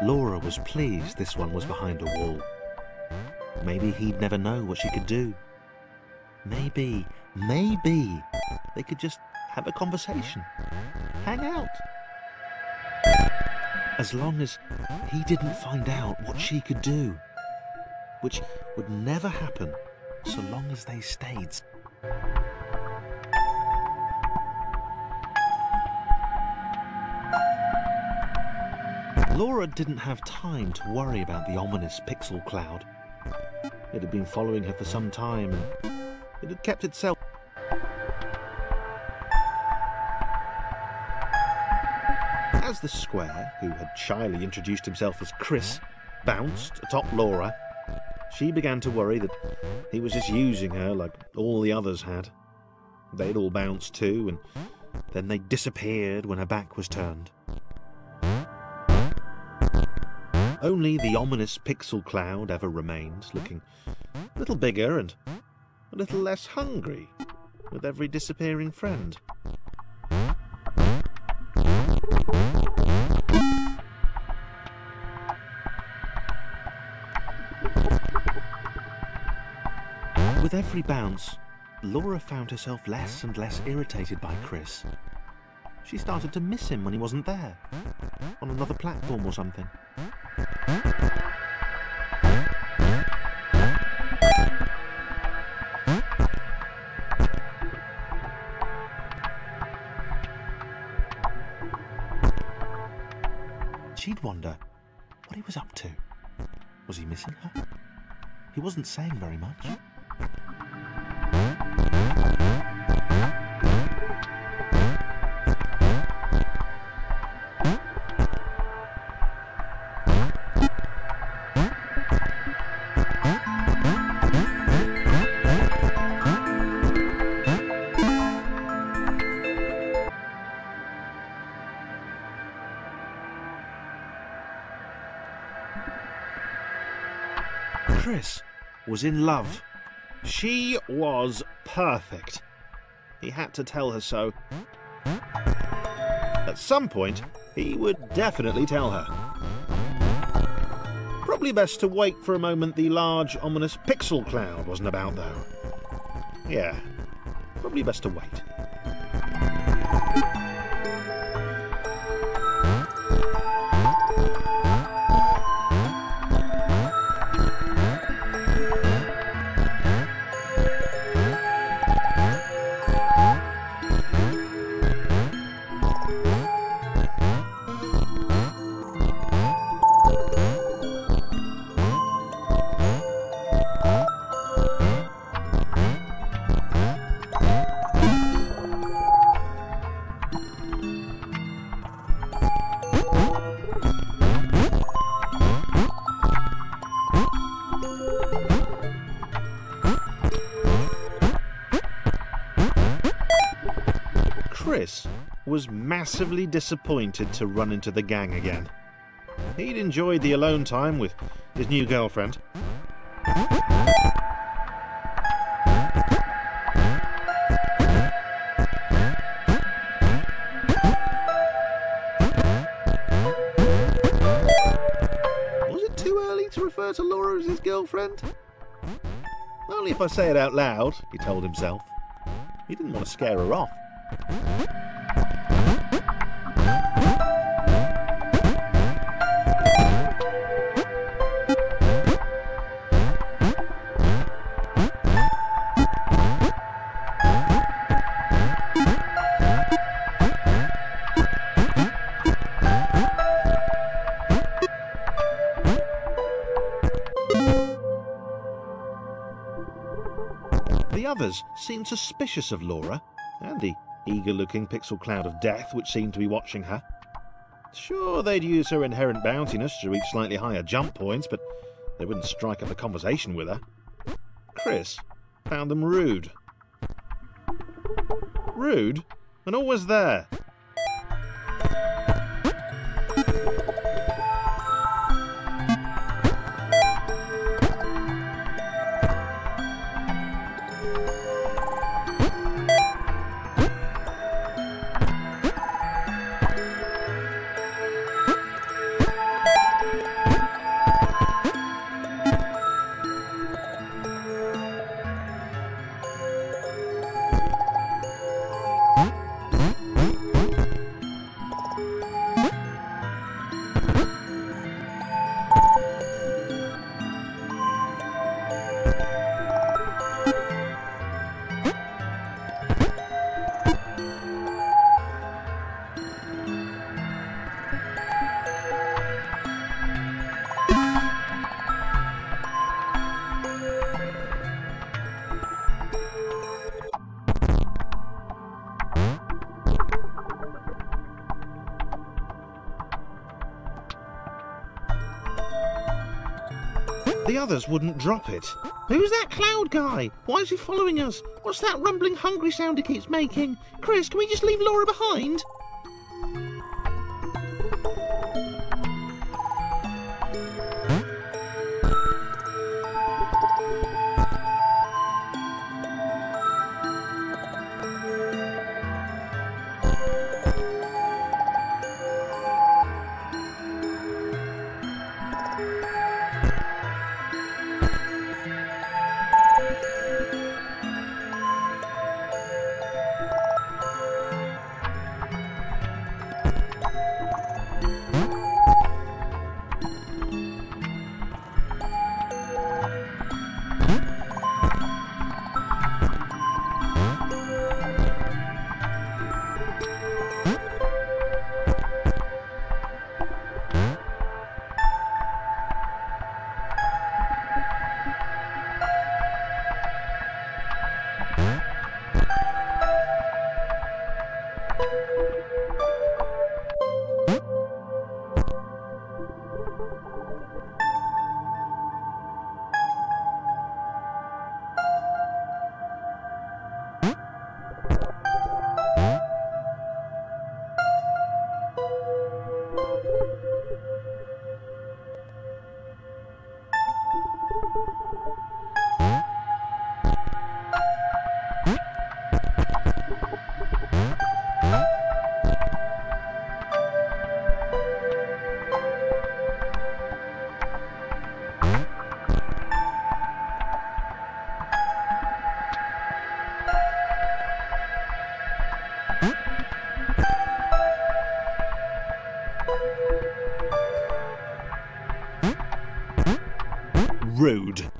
Laura was pleased this one was behind a wall. Maybe he'd never know what she could do. Maybe they could just have a conversation, hang out. As long as he didn't find out what she could do, which would never happen so long as they stayed. Laura didn't have time to worry about the ominous pixel cloud. It had been following her for some time, and it had kept itself. As the square, who had shyly introduced himself as Chris, bounced atop Laura, she began to worry that he was just using her like all the others had. They'd all bounced too, and then they disappeared when her back was turned. Only the ominous pixel cloud ever remained, looking a little bigger and a little less hungry with every disappearing friend. With every bounce, Laura found herself less and less irritated by Chris. She started to miss him when he wasn't there, on another platform or something. She'd wonder what he was up to. Was he missing her? He wasn't saying very much. Chris was in love. She was perfect. He had to tell her so. At some point, he would definitely tell her. Probably best to wait for a moment the large, ominous pixel cloud wasn't about, though. Yeah, probably best to wait. Chris was massively disappointed to run into the gang again. He'd enjoyed the alone time with his new girlfriend. Was it too early to refer to Laura as his girlfriend? Only if I say it out loud, he told himself. He didn't want to scare her off. The others seemed suspicious of Laura and the eager-looking pixel cloud of death which seemed to be watching her. Sure, they'd use her inherent bounciness to reach slightly higher jump points, but they wouldn't strike up a conversation with her. Chris found them rude. Rude and always there. the others wouldn't drop it. Who's that cloud guy? Why is he following us? What's that rumbling hungry sound he keeps making? Chris, can we just leave Laura behind? Rude.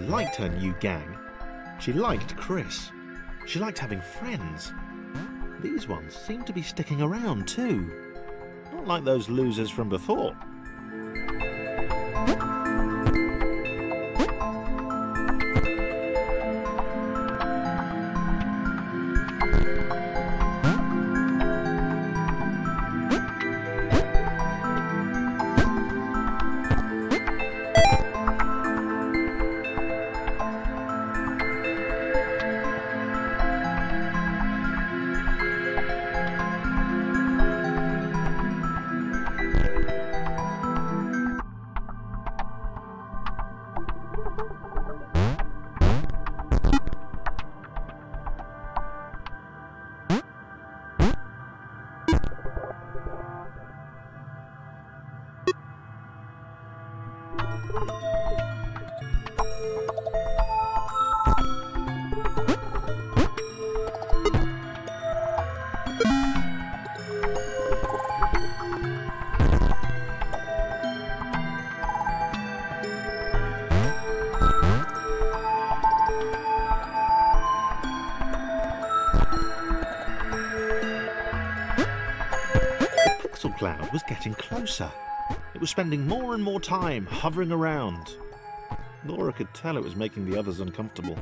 Liked her new gang. She liked Chris. She liked having friends. These ones seem to be sticking around too. Not like those losers from before. The cloud was getting closer. It was spending more and more time hovering around. Laura could tell it was making the others uncomfortable.